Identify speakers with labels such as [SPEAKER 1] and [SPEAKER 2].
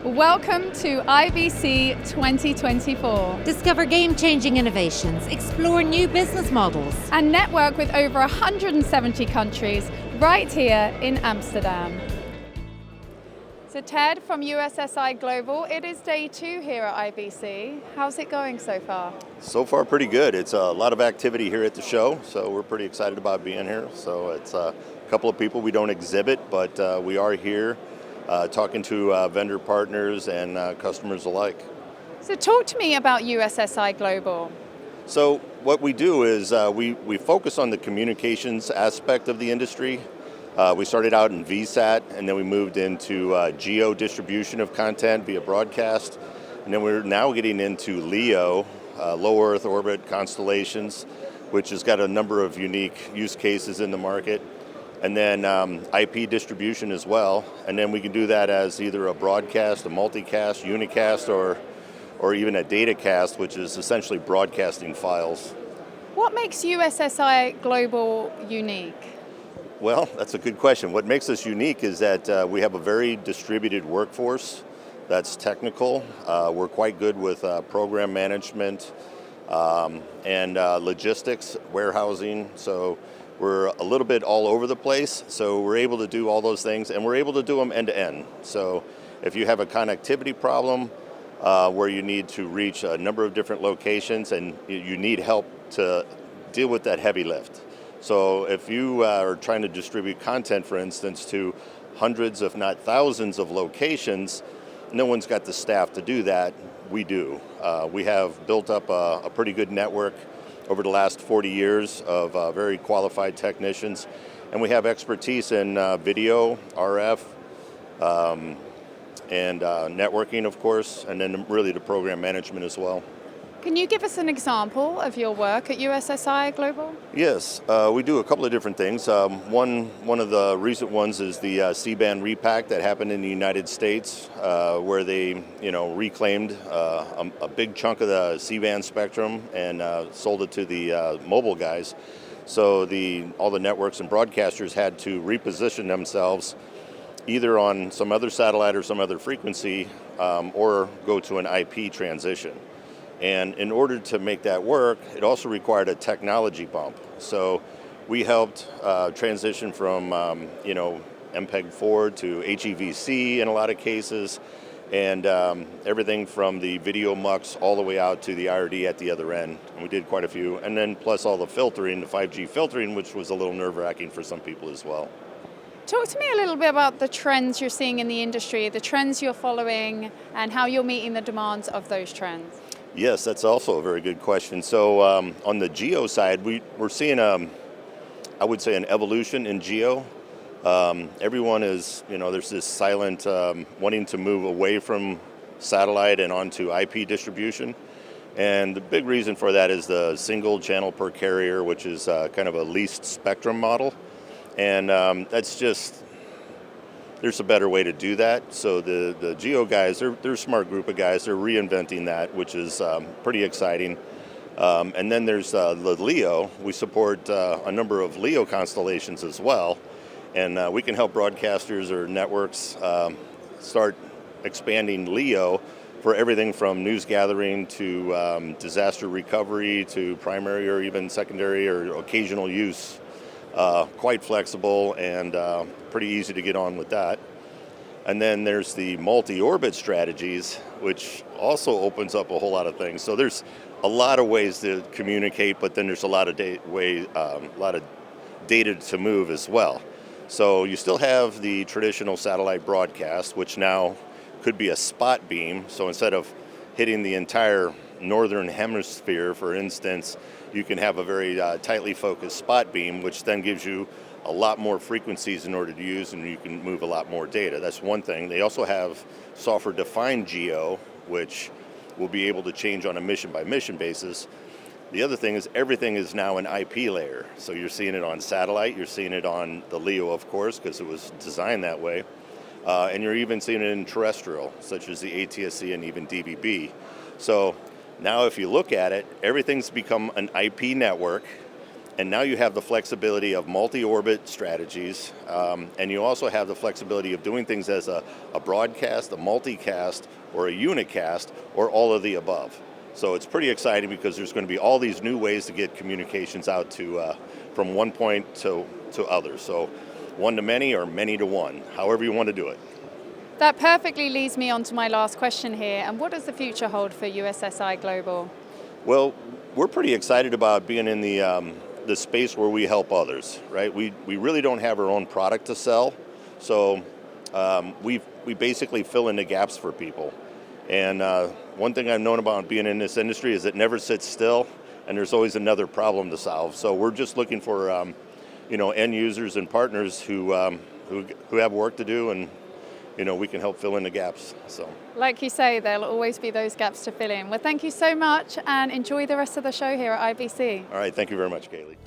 [SPEAKER 1] Welcome to IBC 2024.
[SPEAKER 2] Discover game-changing innovations, explore new business models,
[SPEAKER 1] And network with over 170 countries right here in Amsterdam. So Ted from USSI Global, it is day 2 here at IBC. How's it going so far?
[SPEAKER 3] So far, pretty good. It's a lot of activity here at the show, so we're pretty excited about being here. So it's a couple of people we don't exhibit, but we are here talking to vendor partners and customers alike.
[SPEAKER 1] So talk to me about USSI Global.
[SPEAKER 3] So what we do is we focus on the communications aspect of the industry. We started out in VSAT, and then we moved into geo distribution of content via broadcast, and then we're now getting into LEO, low Earth orbit constellations, which has got a number of unique use cases in the market, and then IP distribution as well, and then we can do that as either a broadcast, a multicast, unicast, or even a datacast, which is essentially broadcasting files.
[SPEAKER 1] What makes USSI Global unique?
[SPEAKER 3] Well, that's a good question. What makes us unique is that we have a very distributed workforce that's technical. We're quite good with program management and logistics, warehousing. So we're a little bit all over the place. So we're able to do all those things, and we're able to do them end to end. So if you have a connectivity problem where you need to reach a number of different locations and you need help to deal with that heavy lift. So if you are trying to distribute content, for instance, to hundreds, if not thousands of locations, no one's got the staff to do that. We do. We have built up a pretty good network over the last 40 years of very qualified technicians, and we have expertise in video, RF, and networking, of course, and then really the program management as well.
[SPEAKER 1] Can you give us an example of your work at USSI Global?
[SPEAKER 3] Yes, we do a couple of different things. One of the recent ones is the C-band repack that happened in the United States, where they, reclaimed a big chunk of the C-band spectrum and sold it to the mobile guys. So all the networks and broadcasters had to reposition themselves either on some other satellite or some other frequency, or go to an IP transition. And in order to make that work, it also required a technology bump. So we helped transition from, MPEG-4 to HEVC in a lot of cases, and everything from the video mux all the way out to the IRD at the other end. And we did quite a few. And then plus all the filtering, the 5G filtering, which was a little nerve-wracking for some people as well.
[SPEAKER 1] Talk to me a little bit about the trends you're seeing in the industry, the trends you're following, and how you're meeting the demands of those trends.
[SPEAKER 3] Yes, that's also a very good question. So on the geo side, we're seeing, I would say, an evolution in geo. Everyone is, there's this silent wanting to move away from satellite and onto IP distribution. And the big reason for that is the single channel per carrier, which is kind of a leased spectrum model. And that's just... There's a better way to do that. So the geo guys, they're a smart group of guys. They're reinventing that, which is pretty exciting. And then there's the LEO. We support a number of LEO constellations as well. And we can help broadcasters or networks start expanding LEO for everything from news gathering to disaster recovery to primary or even secondary or occasional use. Quite flexible and pretty easy to get on with that. And then there's the multi-orbit strategies, which also opens up a whole lot of things. So there's a lot of ways to communicate, but then there's a lot of data to move as well. So you still have the traditional satellite broadcast, which now could be a spot beam. So instead of hitting the entire northern hemisphere, for instance, you can have a very tightly focused spot beam, which then gives you a lot more frequencies in order to use, and you can move a lot more data. That's one thing. They also have software-defined geo, which will be able to change on a mission-by-mission basis. The other thing is everything is now an IP layer. So you're seeing it on satellite, you're seeing it on the LEO, of course, because it was designed that way. And you're even seeing it in terrestrial, such as the ATSC and even DVB. So now if you look at it, everything's become an IP network, And now you have the flexibility of multi-orbit strategies, and you also have the flexibility of doing things as a broadcast, a multicast, or a unicast, or all of the above. So it's pretty exciting because there's going to be all these new ways to get communications out to from one point to others. So one to many or many to one, however you want to do it.
[SPEAKER 1] That perfectly leads me on to my last question here. And what does the future hold for USSI Global?
[SPEAKER 3] Well, we're pretty excited about being in the space where we help others, right? We really don't have our own product to sell, so we basically fill in the gaps for people. And one thing I've known about being in this industry is it never sits still, and there's always another problem to solve. So we're just looking for end users and partners who have work to do, and we can help fill in the gaps. So,
[SPEAKER 1] like you say, there'll always be those gaps to fill in. Well, thank you so much, and enjoy the rest of the show here at IBC.
[SPEAKER 3] All right, thank you very much, Kaylee.